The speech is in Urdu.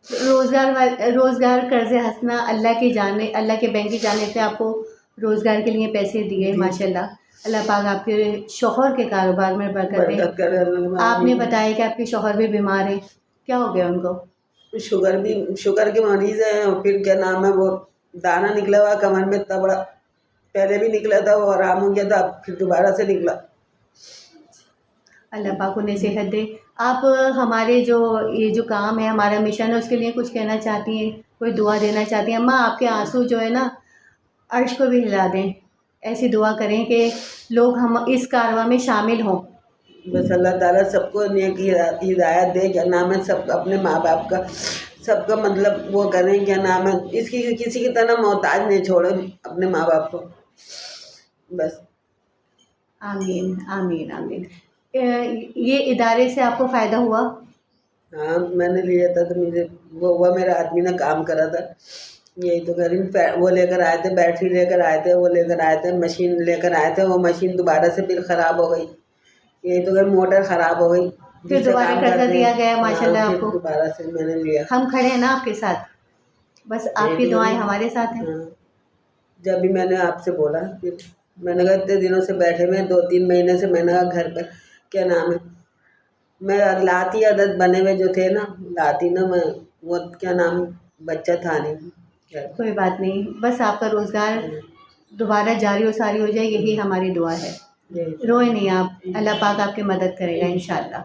روزگار قرض حسنہ اللہ کی جانے، اللہ کے بینک کی جانب سے آپ کو روزگار کے لیے پیسے دیے ماشاءاللہ. اللہ پاک آپ کے شوہر کے کاروبار میں برکت دے. آپ نے بتایا کہ آپ کے شوہر بھی بیمار ہیں، کیا ہو گیا ان کو؟ شوگر کے مریض ہیں، اور پھر کیا نام ہے وہ دانہ نکلا ہوا کمر میں اتنا بڑا، پہلے بھی نکلا تھا وہ آرام ہو گیا تھا، اب پھر دوبارہ سے نکلا. اللہ پاک انہیں صحت دے. آپ ہمارے یہ جو کام ہے، ہمارا مشن ہے، اس کے لیے کچھ کہنا چاہتی ہیں، کوئی دعا دینا چاہتی ہیں؟ اماں آپ کے آنسو جو ہے نا عرش کو بھی ہلا دیں. ایسی دعا کریں کہ لوگ ہم اس کارواں میں شامل ہوں. بس اللہ تعالیٰ سب کو نیک ہدایت دے، کیا نام ہے، سب اپنے ماں باپ کا سب کا مطلب وہ کریں، کیا نام ہے، کسی کی طرح محتاج نہیں چھوڑے اپنے ماں باپ کو. بس آمین آمین آمین. یہ ادارے سے آپ کو فائدہ ہوا؟ ہاں میں نے لیا تھا تو مجھے وہ ہوا، میرا آدمی نے کام کرا تھا. یہی تو کہہ رہی ہوں، وہ لے کر آئے تھے، بیٹری لے کر آئے تھے، وہ لے کر آئے تھے، مشین لے کر آئے تھے، وہ مشین دوبارہ سے پھر خراب ہو گئی. یہی تو کہ موٹر خراب ہو گئی، پھر جس سے دوبارہ کام قرضہ کرتے دیا ہیں. گیا ماشاءاللہ ہاں آپ پھر کو. دوبارہ سے میں نے لیا. ہم کھڑے ہیں نا آپ کے ساتھ، بس آپ کی دعائیں ہمارے ساتھ ہیں. ہاں جب بھی میں نے آپ سے بولا، پھر میں نے کہا اتنے دنوں سے بیٹھے ہوئے 2-3 مہینے سے، میں نے کہا گھر پہ کیا نام ہے میں لاتی عادت بنے ہوئے جو تھے نا، لاتی نا میں وہ کیا نام بچہ تھا نہیں. کوئی بات نہیں، بس آپ کا روزگار دوبارہ جاری و ساری ہو جائے، یہی ہماری دعا ہے. روئے نہیں آپ، اللہ پاک آپ کی مدد کرے گا انشاءاللہ.